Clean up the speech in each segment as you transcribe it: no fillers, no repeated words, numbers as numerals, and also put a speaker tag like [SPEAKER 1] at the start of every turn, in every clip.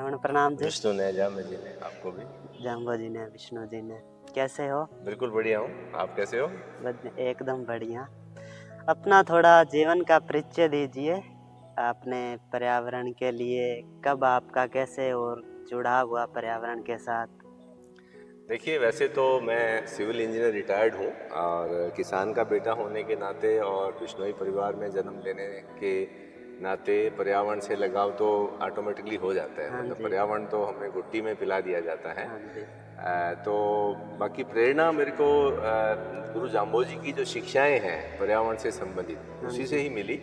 [SPEAKER 1] नमन प्रणाम जी।
[SPEAKER 2] विष्णु ने जाम जी ने आपको भी।
[SPEAKER 1] जम्बो जी ने, विष्णु जी ने, कैसे हो?
[SPEAKER 2] बिल्कुल बढ़िया हूँ। आप कैसे हो?
[SPEAKER 1] एकदम बढ़िया। अपना थोड़ा जीवन का परिचय दीजिए। आपने पर्यावरण के लिए कब आपका कैसे और जुड़ाव हुआ पर्यावरण के साथ?
[SPEAKER 2] देखिए, वैसे तो मैं सिविल इंजीनियर रिटायर्ड हूँ और किसान का बेटा होने के नाते और बिश्नोई परिवार में जन्म लेने के नाते पर्यावरण से लगाव तो ऑटोमेटिकली हो जाता है।
[SPEAKER 1] हाँ
[SPEAKER 2] मतलब
[SPEAKER 1] जी,
[SPEAKER 2] पर्यावरण तो हमें घुट्टी में पिला दिया जाता है।
[SPEAKER 1] हाँ जी,
[SPEAKER 2] तो बाकी प्रेरणा मेरे को गुरु जाम्बोजी की जो शिक्षाएं हैं पर्यावरण से संबंधित
[SPEAKER 1] हाँ
[SPEAKER 2] उसी से
[SPEAKER 1] जी।
[SPEAKER 2] ही मिली।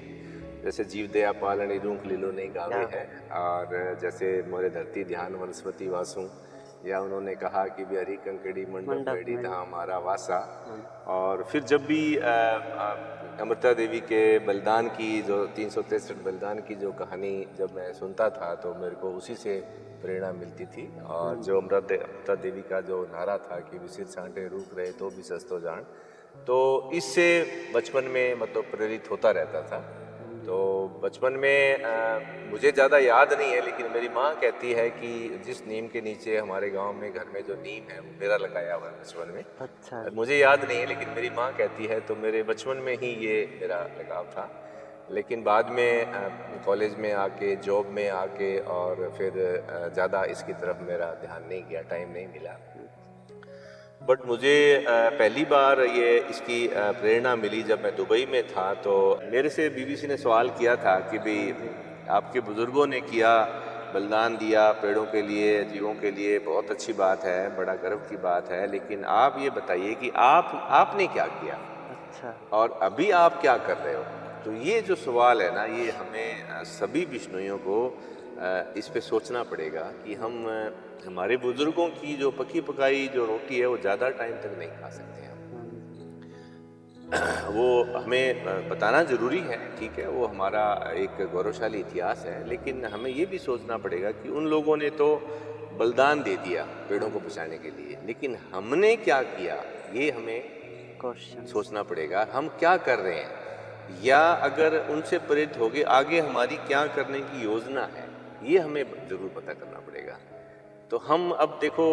[SPEAKER 2] जैसे जीव दया पालनी रूख लीलो नहीं गावे
[SPEAKER 1] क्या
[SPEAKER 2] है,
[SPEAKER 1] बात है।
[SPEAKER 2] और जैसे मोरे धरती ध्यान वनस्पति वासु, या उन्होंने कहा कि भी हरी कंकड़ी मंडप
[SPEAKER 1] मंडप
[SPEAKER 2] मेड़ी
[SPEAKER 1] में।
[SPEAKER 2] था हमारा वासा।
[SPEAKER 1] हाँ,
[SPEAKER 2] और फिर जब भी अमृता देवी के बलिदान की जो 363 बलिदान की जो कहानी जब मैं सुनता था तो मेरे को उसी से प्रेरणा मिलती थी।
[SPEAKER 1] हाँ
[SPEAKER 2] और जो
[SPEAKER 1] जी,
[SPEAKER 2] अमृता देवी का जो नारा था कि विसिर छांटे रूप रहे तो भी सस्तो जान, तो इससे बचपन में मतलब प्रेरित होता रहता था।
[SPEAKER 1] हाँ जी।
[SPEAKER 2] तो बचपन में मुझे ज़्यादा याद नहीं है, लेकिन मेरी माँ कहती है कि जिस नीम के नीचे हमारे गांव में घर में जो नीम है वो मेरा लगाया हुआ है बचपन में।
[SPEAKER 1] अच्छा,
[SPEAKER 2] मुझे याद नहीं है, लेकिन मेरी माँ कहती है, तो मेरे बचपन में ही ये मेरा लगाव था। लेकिन बाद में कॉलेज में आके, जॉब में आके और फिर ज़्यादा इसकी तरफ मेरा ध्यान नहीं गया, टाइम नहीं मिला। बट मुझे पहली बार ये इसकी प्रेरणा मिली जब मैं दुबई में था। तो मेरे से बीबीसी ने सवाल किया था कि भाई
[SPEAKER 1] हाँ जी,
[SPEAKER 2] आपके बुजुर्गों ने किया, बलिदान दिया पेड़ों के लिए, जीवों के लिए, बहुत अच्छी बात है, बड़ा गर्व की बात है, लेकिन आप ये बताइए कि आपने क्या किया
[SPEAKER 1] अच्छा,
[SPEAKER 2] और अभी आप क्या कर रहे हो। तो ये जो सवाल है ना, ये हमें सभी बिश्नोइयों को इस पे सोचना पड़ेगा कि हम हमारे बुजुर्गों की जो पकी पकाई जो रोटी है वो ज़्यादा टाइम तक नहीं खा सकते हम।
[SPEAKER 1] हाँ जी,
[SPEAKER 2] वो हमें बताना ज़रूरी है, ठीक है, वो हमारा एक गौरवशाली इतिहास है, लेकिन हमें ये भी सोचना पड़ेगा कि उन लोगों ने तो बलिदान दे दिया पेड़ों
[SPEAKER 1] हाँ
[SPEAKER 2] को
[SPEAKER 1] जी।
[SPEAKER 2] बचाने के लिए, लेकिन हमने क्या किया ये हमें
[SPEAKER 1] क्वेश्चंस।
[SPEAKER 2] सोचना पड़ेगा। हम क्या कर रहे हैं, या अगर उनसे प्रेरित होके आगे हमारी क्या करने की योजना है, ये हमें ज़रूर पता करना पड़ेगा। तो हम अब देखो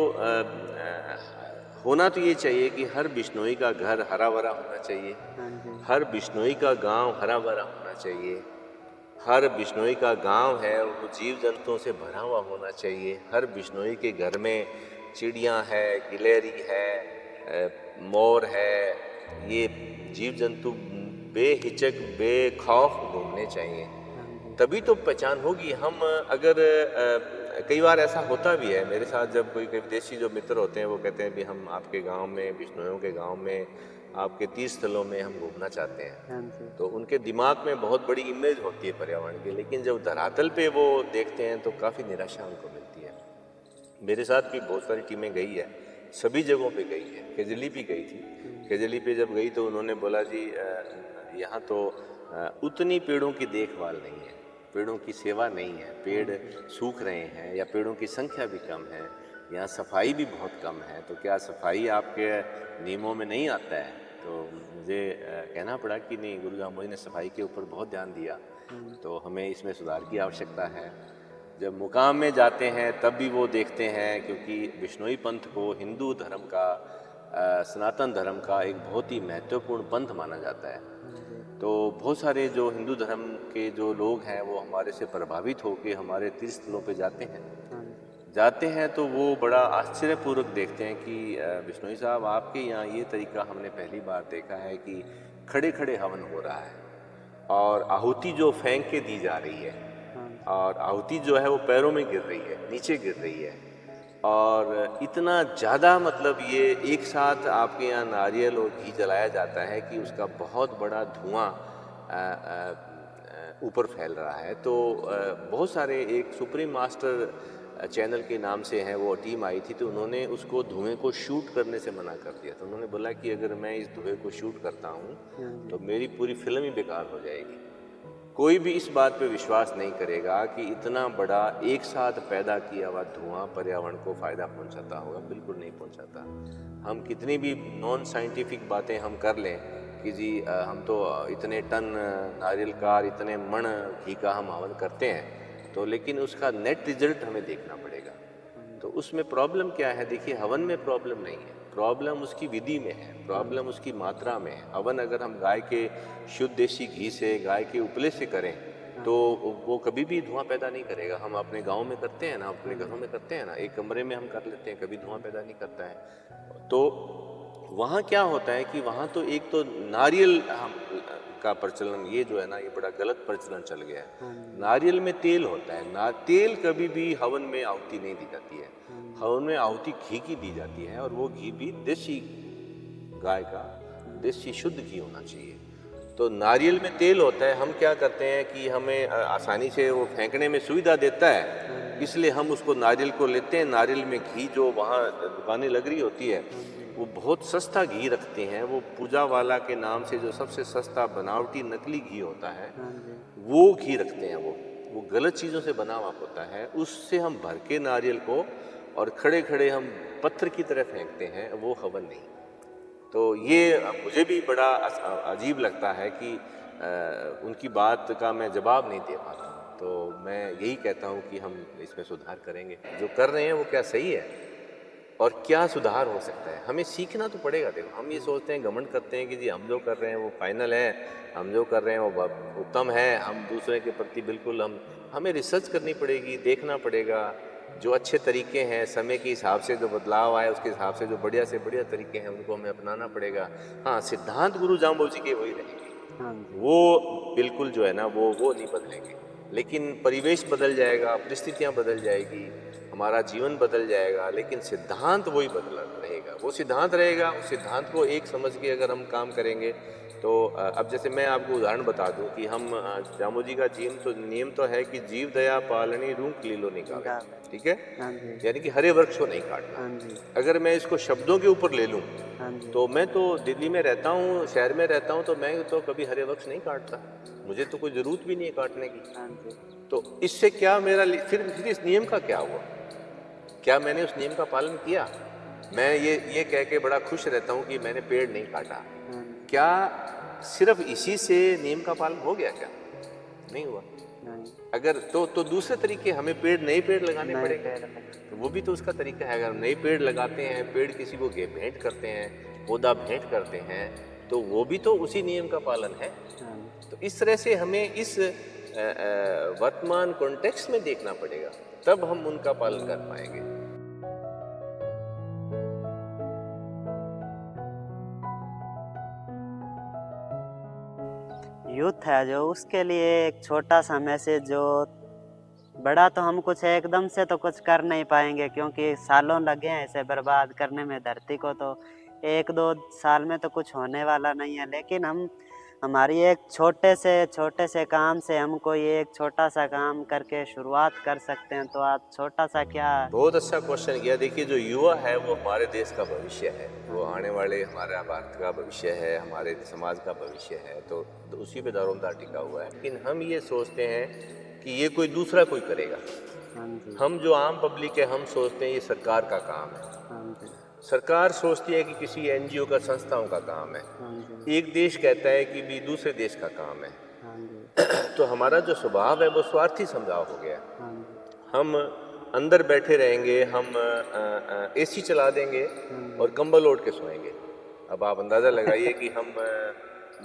[SPEAKER 2] होना तो ये चाहिए कि हर बिश्नोई का घर हरा भरा होना चाहिए,
[SPEAKER 1] हाँ जी,
[SPEAKER 2] हर बिश्नोई का गांव हरा भरा होना चाहिए, हर बिश्नोई का गांव है वो जीव जंतुओं से भरा हुआ होना चाहिए, हर बिश्नोई के घर में चिड़ियाँ है, गिलहरी है, मोर है, ये जीव जंतु बेहिचक बेखौफ घूमने चाहिए।
[SPEAKER 1] हाँ जी,
[SPEAKER 2] तभी तो पहचान होगी। हम अगर कई बार ऐसा होता भी है मेरे साथ, जब कोई विदेशी जो मित्र होते हैं वो कहते हैं भी हम आपके गांव में, बिश्नोइयों के गांव में, आपके तीर्थ स्थलों में हम घूमना चाहते हैं।
[SPEAKER 1] हाँ जी,
[SPEAKER 2] तो उनके दिमाग में बहुत बड़ी इमेज होती है पर्यावरण की, लेकिन जब धरातल पे वो देखते हैं तो काफ़ी निराशा उनको मिलती है। मेरे साथ भी बहुत सारी टीमें गई है, सभी जगहों पे गई है, केजली भी गई थी।
[SPEAKER 1] हुँ,
[SPEAKER 2] केजली पे जब गई तो उन्होंने बोला जी यहाँ तो उतनी पेड़ों की देखभाल नहीं है, पेड़ों की सेवा नहीं है,
[SPEAKER 1] हाँ
[SPEAKER 2] पेड़
[SPEAKER 1] जी,
[SPEAKER 2] सूख रहे हैं या पेड़ों की संख्या भी कम है, यहाँ सफाई भी बहुत कम है। तो क्या सफाई आपके नियमों में नहीं आता है? तो मुझे कहना पड़ा कि नहीं, गुरु जाम्बोजी ने सफाई के ऊपर बहुत ध्यान दिया,
[SPEAKER 1] हुँ,
[SPEAKER 2] तो हमें इसमें सुधार की आवश्यकता है। जब मुकाम में जाते हैं तब भी वो देखते हैं, क्योंकि बिश्नोई पंथ को हिंदू धर्म का, सनातन धर्म का एक बहुत ही महत्वपूर्ण पंथ माना जाता है।
[SPEAKER 1] हाँ जी,
[SPEAKER 2] तो बहुत सारे जो हिंदू धर्म के जो लोग हैं वो हमारे से प्रभावित होकर हमारे तीर्थ स्थलों पे जाते हैं।
[SPEAKER 1] हाँ जी,
[SPEAKER 2] जाते हैं तो वो बड़ा आश्चर्यपूर्वक देखते हैं कि बिश्नोई साहब आपके यहाँ ये तरीका हमने पहली बार देखा है कि खड़े खड़े हवन हो रहा है और आहुति जो फेंक के दी जा रही है,
[SPEAKER 1] हाँ जी,
[SPEAKER 2] और आहुति जो है वो पैरों में गिर रही है, नीचे गिर रही है। और इतना ज़्यादा मतलब ये एक साथ आपके यहाँ नारियल और घी जलाया जाता है कि उसका बहुत बड़ा धुआं ऊपर फैल रहा है। तो बहुत सारे, एक सुप्रीम मास्टर चैनल के नाम से है वो टीम आई थी, तो उन्होंने उसको धुएं को शूट करने से मना कर दिया। तो उन्होंने बोला कि अगर मैं इस धुएं को शूट करता हूँ
[SPEAKER 1] हाँ
[SPEAKER 2] तो
[SPEAKER 1] जी,
[SPEAKER 2] मेरी पूरी फिल्म ही बेकार हो जाएगी। कोई भी इस बात पे विश्वास नहीं करेगा कि इतना बड़ा एक साथ पैदा किया हुआ धुआं पर्यावरण को फायदा पहुंचाता होगा, बिल्कुल नहीं पहुंचाता। हम कितनी भी नॉन साइंटिफिक बातें हम कर लें कि जी हम तो इतने टन नारियल का, इतने मण घी का हम हवन करते हैं, तो लेकिन उसका नेट रिजल्ट हमें देखना पड़ेगा। तो उसमें प्रॉब्लम क्या है? देखिए, हवन में प्रॉब्लम नहीं है, प्रॉब्लम उसकी विधि में है, प्रॉब्लम उसकी मात्रा में है। हवन अगर हम गाय के शुद्ध देसी घी से, गाय के उपले से करें तो वो कभी भी धुआं पैदा नहीं करेगा। हम अपने गांव में करते हैं ना, अपने घरों में करते हैं ना, एक कमरे में हम कर लेते हैं, कभी धुआं पैदा नहीं करता है। तो वहाँ क्या होता है कि वहाँ तो एक तो नारियल हम का प्रचलन, ये जो है ना, ये बड़ा गलत प्रचलन चल गया है। नारियल में तेल होता है ना, तेल कभी भी हवन में आहुति नहीं दी जाती है। हवन में आहुति घी की दी जाती है, और वो घी भी देसी गाय का, देसी शुद्ध घी होना चाहिए। तो नारियल में तेल होता है, हम क्या करते हैं कि हमें आसानी से वो फेंकने में सुविधा देता है, इसलिए हम उसको नारियल को लेते हैं। नारियल में घी जो वहाँ दुकानें लग रही होती है, वो बहुत सस्ता घी रखते हैं। वो पूजा वाला के नाम से जो सबसे सस्ता बनावटी नकली घी होता है, वो घी रखते हैं। वो गलत चीज़ों से बना हुआ होता है। उससे हम भर के नारियल को और खड़े खड़े हम पत्थर की तरह फेंकते हैं, वो हवन नहीं। तो ये मुझे भी बड़ा अजीब लगता है कि उनकी बात का मैं जवाब नहीं दे पाता। तो मैं यही कहता हूँ कि हम इसमें सुधार करेंगे। जो कर रहे हैं वो क्या सही है और क्या सुधार हो सकता है, हमें सीखना तो पड़ेगा। देखो, हम ये सोचते हैं, घमंड करते हैं कि जी हम जो कर रहे हैं वो फाइनल है, हम जो कर रहे हैं वो उत्तम है, हम दूसरे के प्रति बिल्कुल हमें रिसर्च करनी पड़ेगी, देखना पड़ेगा जो अच्छे तरीके हैं, समय के हिसाब से जो बदलाव आए उसके हिसाब से जो बढ़िया से बढ़िया तरीके हैं उनको हमें अपनाना पड़ेगा। हाँ, सिद्धांत गुरु जाम्बो जी के वही रहेंगे, वो बिल्कुल जो है ना वो नहीं बदलेंगे। लेकिन परिवेश बदल जाएगा, परिस्थितियाँ बदल जाएगी, हमारा जीवन बदल जाएगा, लेकिन सिद्धांत वही बदला रहेगा। वो सिद्धांत रहेगा, उस सिद्धांत को एक समझ के अगर हम काम करेंगे तो अब जैसे मैं आपको उदाहरण बता दूं कि हम जामो जी का नियम तो है कि जीव दया पालनी रूंक लीलो निकाले, ठीक है, यानी कि हरे वृक्ष को नहीं काटना। अगर मैं इसको शब्दों के ऊपर ले लूं तो मैं तो दिल्ली में रहता हूँ, शहर में रहता हूँ, तो मैं तो कभी हरे वृक्ष नहीं काटता, मुझे तो कोई जरूरत भी नहीं है काटने की। तो इससे क्या मेरा फिर इस नियम का क्या हुआ? क्या मैंने उस नियम का पालन किया? मैं ये कह के बड़ा खुश रहता हूँ कि मैंने पेड़ नहीं काटा। क्या सिर्फ इसी से नियम का पालन हो गया? क्या नहीं हुआ? अगर तो दूसरे तरीके, हमें नए पेड़ लगाने पड़ेंगे। तो वो भी तो उसका तरीका है। अगर हम नए पेड़ लगाते हैं, पेड़ किसी को भेंट करते हैं, पौधा भेंट करते हैं, तो वो भी तो उसी नियम का पालन है। तो इस तरह से हमें इस वर्तमान कॉन्टेक्स्ट में देखना पड़ेगा, तब हम उनका पालन कर पाएंगे।
[SPEAKER 1] यूथ है जो, उसके लिए एक छोटा सा मैसेज, जो बड़ा तो हम कुछ एकदम से तो कुछ कर नहीं पाएंगे, क्योंकि सालों लगे हैं इसे बर्बाद करने में धरती को, तो 1-2 साल में तो कुछ होने वाला नहीं है। लेकिन हमारी एक छोटे से काम से हम कोई एक छोटा सा काम करके शुरुआत कर सकते हैं। तो आप छोटा सा क्या?
[SPEAKER 2] बहुत अच्छा क्वेश्चन किया। देखिए, जो युवा है वो हमारे देश का भविष्य है, वो आने वाले हमारे भारत का भविष्य है, हमारे समाज का भविष्य है। तो उसी पे दारोमदार टिका हुआ है। लेकिन हम ये सोचते हैं कि ये कोई दूसरा कोई करेगा। हम जो आम पब्लिक है, हम सोचते हैं ये सरकार का काम है। सरकार सोचती है कि किसी एनजीओ का, संस्थाओं का काम है। एक देश कहता है कि भी दूसरे देश का काम है। तो हमारा जो स्वभाव है वो स्वार्थी स्वभाव हो गया। हम अंदर बैठे रहेंगे, हम एसी चला देंगे और कंबल ओढ़ के सोएंगे। अब आप अंदाज़ा लगाइए कि हम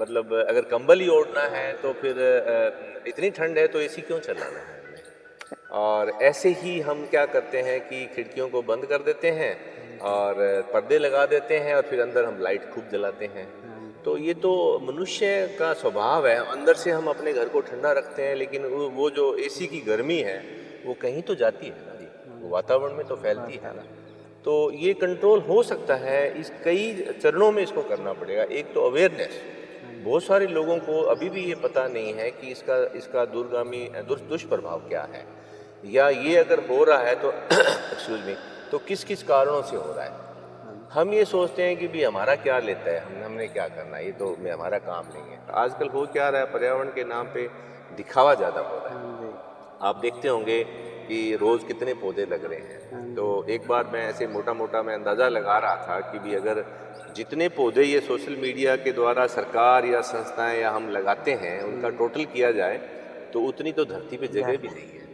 [SPEAKER 2] मतलब अगर कंबल ही ओढ़ना है तो फिर इतनी ठंड है तो एसी क्यों चलाना है हमें? और ऐसे ही हम क्या करते हैं कि खिड़कियों को बंद कर देते हैं और पर्दे लगा देते हैं और फिर अंदर हम लाइट खूब जलाते हैं। तो ये तो मनुष्य का स्वभाव है। अंदर से हम अपने घर को ठंडा रखते हैं, लेकिन वो जो एसी की गर्मी है वो कहीं तो जाती है ना जी, वो वातावरण में तो फैलती है ना। तो ये कंट्रोल हो सकता है, इस कई चरणों में इसको करना पड़ेगा। एक तो अवेयरनेस, बहुत सारे लोगों को अभी भी ये पता नहीं है कि इसका दूरगामी दुष्प्रभाव क्या है, या ये अगर हो रहा है तो एक्सक्यूज मी, तो किस किस कारणों से हो रहा है। हम ये सोचते हैं कि भी हमारा क्या लेता है, हमने क्या करना है, ये तो हमारा काम नहीं है। आजकल हो क्या रहा है, पर्यावरण के नाम पे दिखावा ज़्यादा हो रहा है। आप देखते होंगे कि रोज़ कितने पौधे लग रहे हैं। तो एक बार मैं ऐसे मोटा मोटा मैं अंदाज़ा लगा रहा था कि भी अगर जितने पौधे ये सोशल मीडिया के द्वारा सरकार या संस्थाएं या हम लगाते हैं, उनका टोटल किया जाए तो उतनी तो धरती पे जगह भी नहीं है।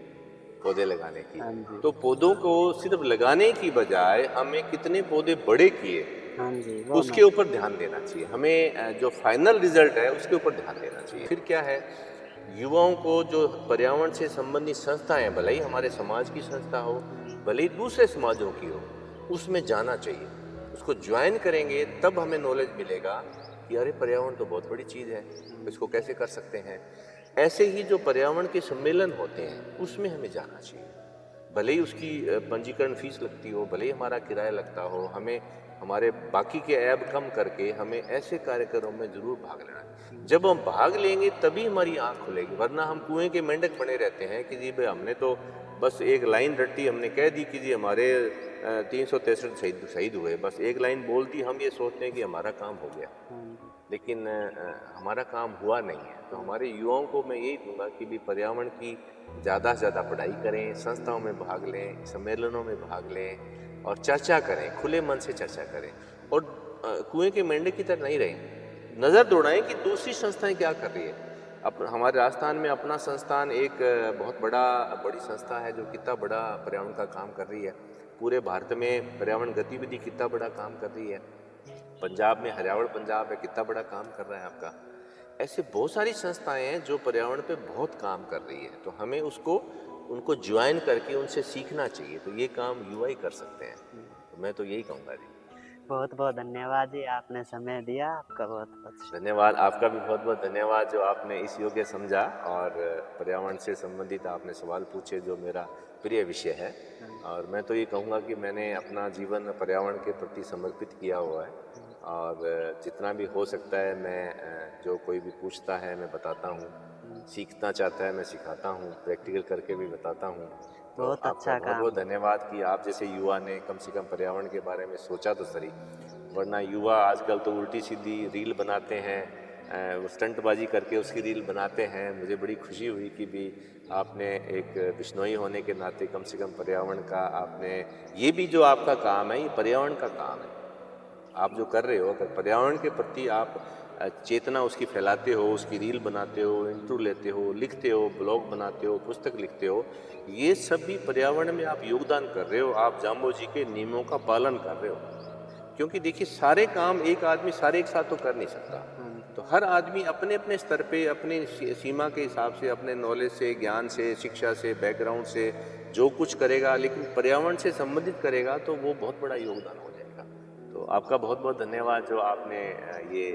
[SPEAKER 2] पौधे लगाने की।
[SPEAKER 1] हाँ जी।
[SPEAKER 2] तो पौधों को सिर्फ लगाने की बजाय हमें कितने पौधे बड़े किए,
[SPEAKER 1] हाँ जी, वो
[SPEAKER 2] उसके ऊपर ध्यान देना चाहिए। हमें जो फाइनल रिजल्ट है उसके ऊपर ध्यान देना चाहिए। फिर क्या है, युवाओं को जो पर्यावरण से संबंधित संस्थाएं, भले ही हमारे समाज की संस्था हो, भले ही दूसरे समाजों की हो, उसमें जाना चाहिए। उसको ज्वाइन करेंगे तब हमें नॉलेज मिलेगा कि अरे पर्यावरण तो बहुत बड़ी चीज़ है, इसको कैसे कर सकते हैं। ऐसे ही जो पर्यावरण के सम्मेलन होते हैं उसमें हमें जाना चाहिए। भले ही उसकी पंजीकरण फीस लगती हो, भले ही हमारा किराया लगता हो, हमें हमारे बाकी के ऐब कम करके हमें ऐसे कार्यक्रमों में ज़रूर भाग लेना है। जब हम भाग लेंगे तभी हमारी आँख खुलेगी, वरना हम कुएं के मेंढक बने रहते हैं कि जी भाई हमने तो बस एक लाइन रट्टी, हमने कह दी कि जी हमारे 363 शहीद हुए, बस एक लाइन बोल दी, हम ये सोचते हैं कि हमारा काम हो गया, लेकिन हमारा काम हुआ नहीं है। तो हमारे युवाओं को मैं यही दूंगा कि भी पर्यावरण की ज़्यादा से ज़्यादा पढ़ाई करें, संस्थाओं में भाग लें, सम्मेलनों में भाग लें और चर्चा करें, खुले मन से चर्चा करें और कुएं के मेंढक की तरह नहीं रहें। नज़र दौड़ाएं कि दूसरी संस्थाएं क्या कर रही है। हमारे राजस्थान में अपना संस्थान एक बहुत बड़ी संस्था है जो कितना बड़ा पर्यावरण का काम कर रही है। पूरे भारत में पर्यावरण गतिविधि कितना बड़ा काम कर रही है। पंजाब में हरियावल पंजाब है, कितना बड़ा काम कर रहा है आपका। ऐसे बहुत सारी संस्थाएं हैं जो पर्यावरण पे बहुत काम कर रही है, तो हमें उनको ज्वाइन करके उनसे सीखना चाहिए। तो ये काम युवा ही कर सकते हैं, तो मैं तो यही कहूँगा जी।
[SPEAKER 1] बहुत बहुत धन्यवाद जी, आपने समय दिया, आपका बहुत बहुत
[SPEAKER 2] धन्यवाद, आपका भी बहुत बहुत धन्यवाद जो आपने इस योग्य समझा और पर्यावरण से संबंधित आपने सवाल पूछे जो मेरा प्रिय विषय है। और मैं तो ये कहूँगा कि मैंने अपना जीवन पर्यावरण के प्रति समर्पित किया हुआ है और जितना भी हो सकता है मैं जो कोई भी पूछता है मैं बताता हूँ, सीखना चाहता है मैं सिखाता हूँ, प्रैक्टिकल करके भी बताता हूँ। तो
[SPEAKER 1] बहुत
[SPEAKER 2] आपका
[SPEAKER 1] अच्छा
[SPEAKER 2] बहुत
[SPEAKER 1] काम।
[SPEAKER 2] बहुत धन्यवाद कि आप जैसे युवा ने कम से कम पर्यावरण के बारे में सोचा तो सही, वरना युवा आजकल तो उल्टी सीधी रील बनाते हैं, वो स्टंटबाजी करके उसकी रील बनाते हैं। मुझे बड़ी खुशी हुई कि भी आपने एक बिश्नोई होने के नाते कम से कम पर्यावरण का आपने, ये भी जो आपका काम है ये पर्यावरण का काम है। आप जो कर रहे हो, अगर पर्यावरण के प्रति आप चेतना उसकी फैलाते हो, उसकी रील बनाते हो, इंटरव्यू लेते हो, लिखते हो, ब्लॉग बनाते हो, पुस्तक लिखते हो, ये सब भी पर्यावरण में आप योगदान कर रहे हो। आप जाम्बो जी के नियमों का पालन कर रहे हो, क्योंकि देखिए सारे काम एक आदमी सारे एक साथ तो कर नहीं सकता। तो हर आदमी अपने अपने स्तर पे अपनी सीमा के हिसाब से, अपने नॉलेज से, ज्ञान से, शिक्षा से, बैकग्राउंड से जो कुछ करेगा, लेकिन पर्यावरण से संबंधित करेगा तो वो बहुत बड़ा योगदान हो जाएगा। तो आपका बहुत बहुत धन्यवाद जो आपने ये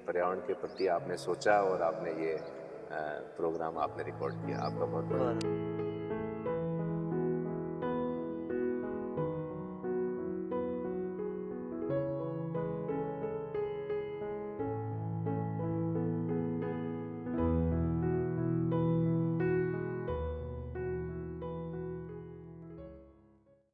[SPEAKER 2] पर्यावरण के प्रति आपने सोचा और आपने ये प्रोग्राम आपने रिकॉर्ड किया। आपका बहुत बहुत
[SPEAKER 1] बहुत